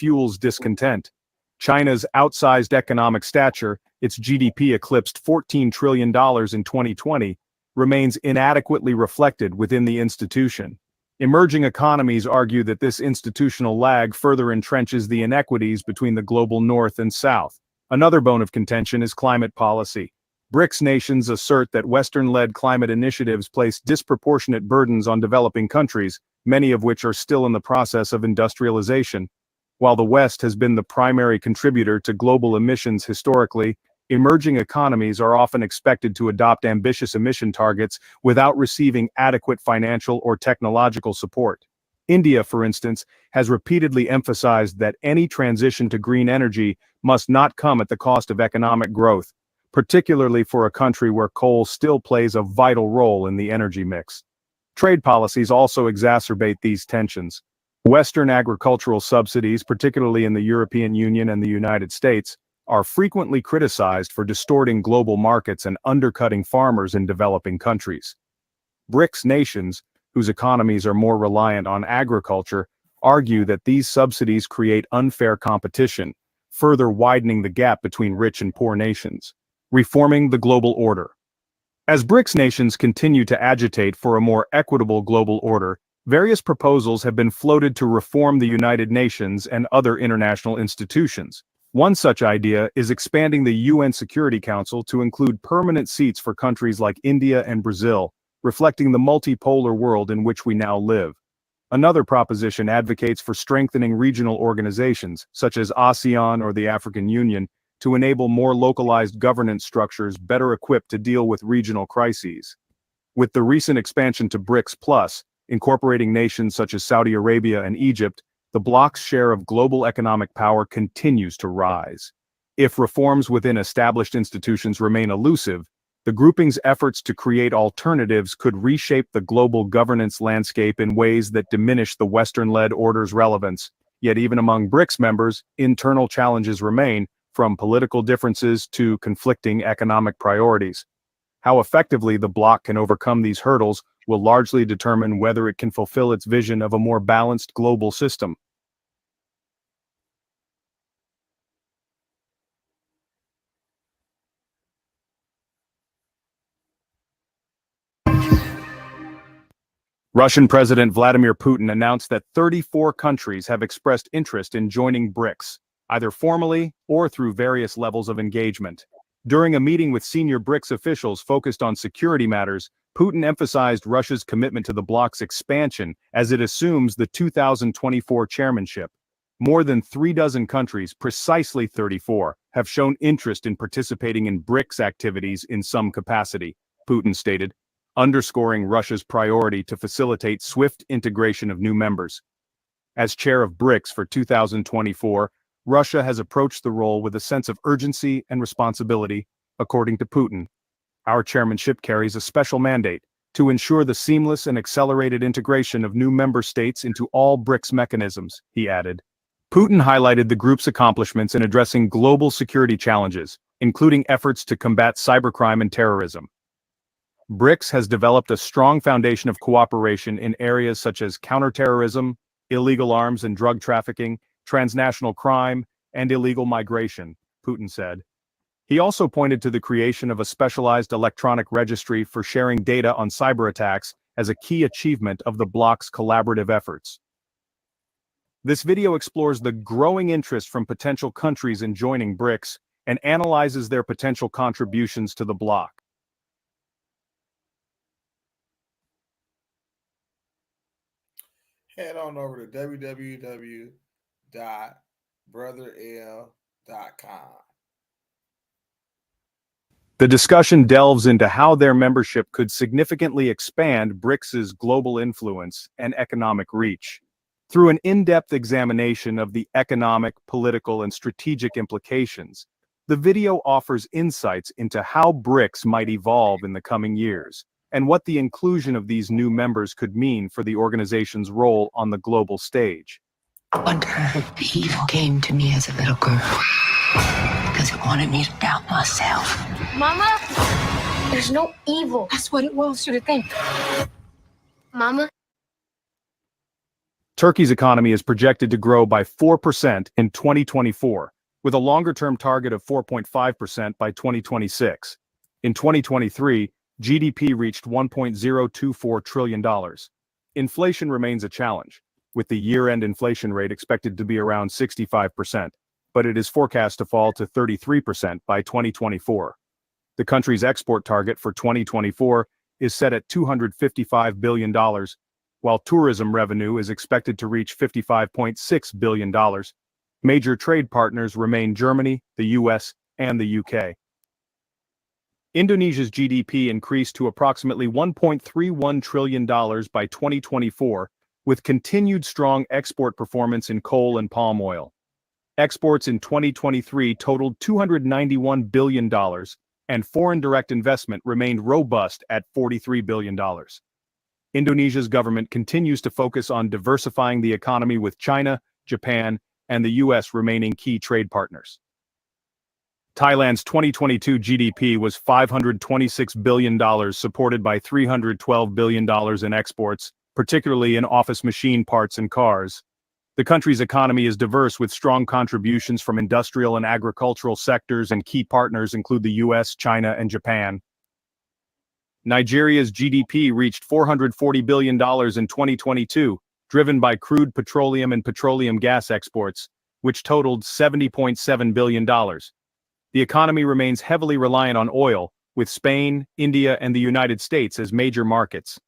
fuels discontent. China's outsized economic stature, its GDP eclipsed $14 trillion in 2020, remains inadequately reflected within the institution. Emerging economies argue that this institutional lag further entrenches the inequities between the global north and south. Another bone of contention is climate policy. BRICS nations assert that Western-led climate initiatives place disproportionate burdens on developing countries, many of which are still in the process of industrialization. While the West has been the primary contributor to global emissions historically, emerging economies are often expected to adopt ambitious emission targets without receiving adequate financial or technological support. India, for instance, has repeatedly emphasized that any transition to green energy must not come at the cost of economic growth, particularly for a country where coal still plays a vital role in the energy mix. Trade policies also exacerbate these tensions. Western agricultural subsidies, particularly in the European Union and the United States, are frequently criticized for distorting global markets and undercutting farmers in developing countries. BRICS nations, whose economies are more reliant on agriculture, argue that these subsidies create unfair competition, further widening the gap between rich and poor nations. Reforming the global order. As BRICS nations continue to agitate for a more equitable global order, various proposals have been floated to reform the United Nations and other international institutions. One such idea is expanding the UN Security Council to include permanent seats for countries like India and Brazil, reflecting the multipolar world in which we now live. Another proposition advocates for strengthening regional organizations, such as ASEAN or the African Union, to enable more localized governance structures better equipped to deal with regional crises. With the recent expansion to BRICS+, incorporating nations such as Saudi Arabia and Egypt, the bloc's share of global economic power continues to rise. If reforms within established institutions remain elusive, the grouping's efforts to create alternatives could reshape the global governance landscape in ways that diminish the Western-led order's relevance. Yet even among BRICS members, internal challenges remain, from political differences to conflicting economic priorities. How effectively the bloc can overcome these hurdles will largely determine whether it can fulfill its vision of a more balanced global system. Russian President Vladimir Putin announced that 34 countries have expressed interest in joining BRICS, either formally or through various levels of engagement. During a meeting with senior BRICS officials focused on security matters, Putin emphasized Russia's commitment to the bloc's expansion as it assumes the 2024 chairmanship. More than 36 countries, precisely 34, have shown interest in participating in BRICS activities in some capacity, Putin stated, underscoring Russia's priority to facilitate swift integration of new members. As chair of BRICS for 2024, Russia has approached the role with a sense of urgency and responsibility, according to Putin. Our chairmanship carries a special mandate to ensure the seamless and accelerated integration of new member states into all BRICS mechanisms, he added. Putin highlighted the group's accomplishments in addressing global security challenges, including efforts to combat cybercrime and terrorism. BRICS has developed a strong foundation of cooperation in areas such as counterterrorism, illegal arms and drug trafficking, transnational crime, and illegal migration, Putin said. He also pointed to the creation of a specialized electronic registry for sharing data on cyber attacks as a key achievement of the bloc's collaborative efforts. This video explores the growing interest from potential countries in joining BRICS and analyzes their potential contributions to the bloc. Head on over to www.brotherl.com. The discussion delves into how their membership could significantly expand BRICS's global influence and economic reach. Through an in-depth examination of the economic, political, and strategic implications, the video offers insights into how BRICS might evolve in the coming years, and what the inclusion of these new members could mean for the organization's role on the global stage. One time, evil came to me as a little girl because it wanted me to doubt myself. Mama, there's no evil. That's what it wants you to think. Mama? Turkey's economy is projected to grow by 4% in 2024, with a longer-term target of 4.5% by 2026. In 2023, GDP reached $1.024 trillion. Inflation remains a challenge, with the year-end inflation rate expected to be around 65%, but it is forecast to fall to 33% by 2024. The country's export target for 2024 is set at $255 billion, while tourism revenue is expected to reach $55.6 billion. Major trade partners remain Germany, the US, and the UK. Indonesia's GDP increased to approximately $1.31 trillion by 2024, with continued strong export performance in coal and palm oil. Exports in 2023 totaled $291 billion, and foreign direct investment remained robust at $43 billion. Indonesia's government continues to focus on diversifying the economy, with China, Japan, and the US remaining key trade partners. Thailand's 2022 GDP was $526 billion, supported by $312 billion in exports, particularly in office machine parts and cars. The country's economy is diverse, with strong contributions from industrial and agricultural sectors, and key partners include the US, China, and Japan. Nigeria's GDP reached $440 billion in 2022, driven by crude petroleum and petroleum gas exports, which totaled $70.7 billion. The economy remains heavily reliant on oil, with Spain, India, and the United States as major markets.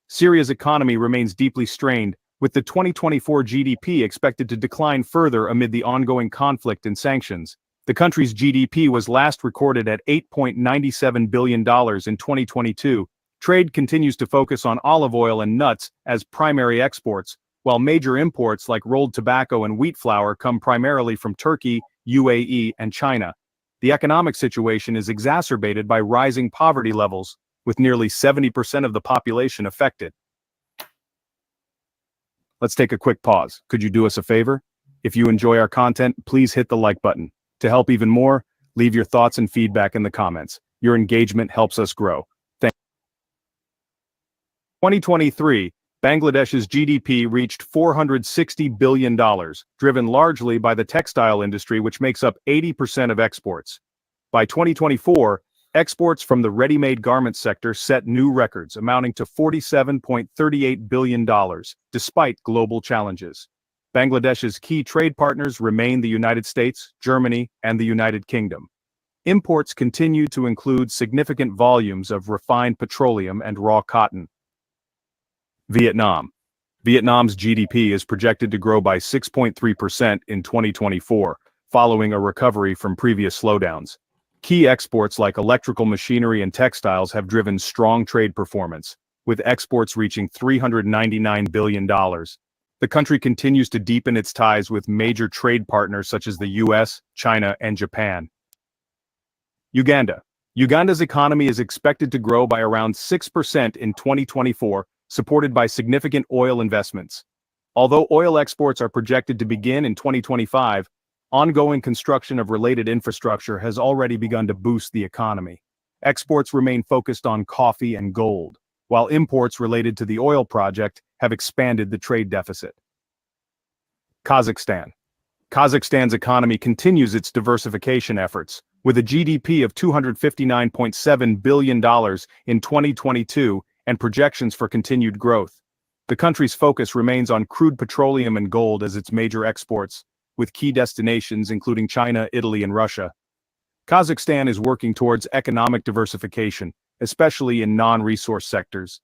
Syria's economy remains deeply strained, with the 2024 GDP expected to decline further amid the ongoing conflict and sanctions. The country's GDP was last recorded at $8.97 billion in 2022. Trade continues to focus on olive oil and nuts as primary exports, while major imports like rolled tobacco and wheat flour come primarily from Turkey, UAE, and China. The economic situation is exacerbated by rising poverty levels, with nearly 70% of the population affected. Let's take a quick pause. Could you do us a favor? If you enjoy our content, please hit the like button. To help even more, leave your thoughts and feedback in the comments. Your engagement helps us grow. Thank you. 2023, Bangladesh's GDP reached $460 billion, driven largely by the textile industry, which makes up 80% of exports. By 2024, exports from the ready-made garment sector set new records, amounting to $47.38 billion, despite global challenges. Bangladesh's key trade partners remain the United States, Germany, and the United Kingdom. Imports continue to include significant volumes of refined petroleum and raw cotton. Vietnam. Vietnam's GDP is projected to grow by 6.3% in 2024, following a recovery from previous slowdowns. Key exports like electrical machinery and textiles have driven strong trade performance, with exports reaching $399 billion. The country continues to deepen its ties with major trade partners such as the US, China, and Japan. Uganda. Uganda's economy is expected to grow by around 6% in 2024, supported by significant oil investments. Although oil exports are projected to begin in 2025, ongoing construction of related infrastructure has already begun to boost the economy. Exports remain focused on coffee and gold, while imports related to the oil project have expanded the trade deficit. Kazakhstan. Kazakhstan's economy continues its diversification efforts, with a GDP of $259.7 billion in 2022 and projections for continued growth. The country's focus remains on crude petroleum and gold as its major exports, with key destinations including China, Italy, and Russia. Kazakhstan is working towards economic diversification, especially in non-resource sectors.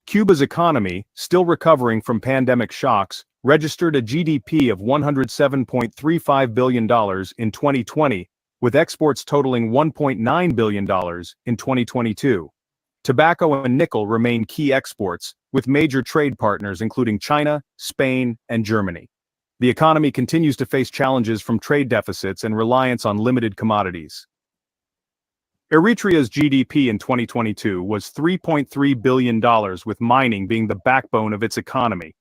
Cuba's economy, still recovering from pandemic shocks, registered a GDP of $107.35 billion in 2020, with exports totaling $1.9 billion in 2022. Tobacco and nickel remain key exports, with major trade partners including China, Spain, and Germany. The economy continues to face challenges from trade deficits and reliance on limited commodities. Eritrea's GDP in 2022 was $3.3 billion, with mining being the backbone of its economy.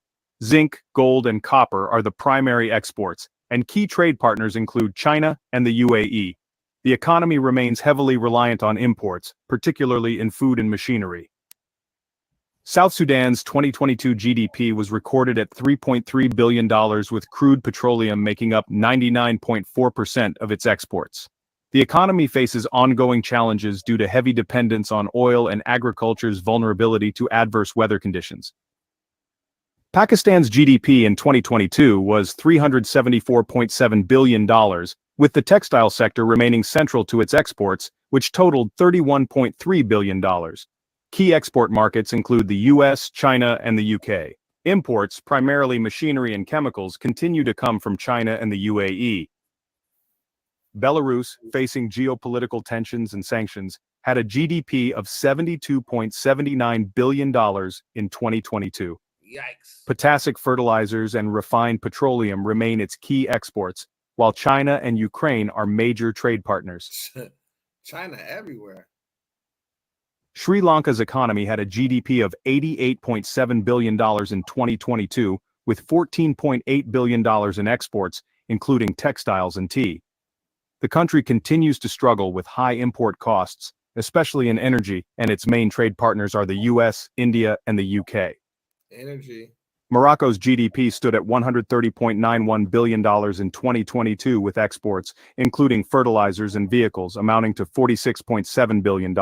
Zinc, gold, and copper are the primary exports, and key trade partners include China and the UAE. The economy remains heavily reliant on imports, particularly in food and machinery. South Sudan's 2022 GDP was recorded at $3.3 billion, with crude petroleum making up 99.4% of its exports. The economy faces ongoing challenges due to heavy dependence on oil and agriculture's vulnerability to adverse weather conditions. Pakistan's GDP in 2022 was $374.7 billion, with the textile sector remaining central to its exports, which totaled $31.3 billion. Key export markets include the US, China, and the UK. Imports, primarily machinery and chemicals, continue to come from China and the UAE. Belarus, facing geopolitical tensions and sanctions, had a GDP of $72.79 billion in 2022. Yikes. Potassic fertilizers and refined petroleum remain its key exports, while China and Ukraine are major trade partners. China everywhere. Sri Lanka's economy had a GDP of $88.7 billion in 2022, with $14.8 billion in exports, including textiles and tea. The country continues to struggle with high import costs, especially in energy, and its main trade partners are the US, India, and the UK. Energy. Morocco's GDP stood at $130.91 billion in 2022, with exports, including fertilizers and vehicles, amounting to $46.7 billion.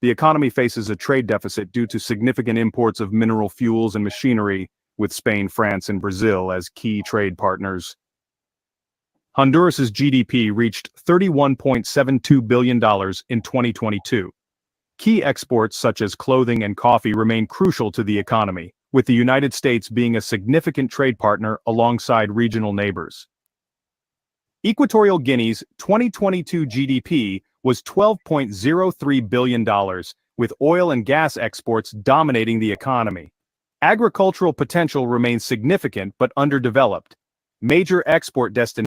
The economy faces a trade deficit due to significant imports of mineral fuels and machinery, with Spain, France, and Brazil as key trade partners. Honduras's GDP reached $31.72 billion in 2022. Key exports such as clothing and coffee remain crucial to the economy, with the United States being a significant trade partner alongside regional neighbors. Equatorial Guinea's 2022 GDP was $12.03 billion, with oil and gas exports dominating the economy. Agricultural potential remains significant but underdeveloped. Major export destinations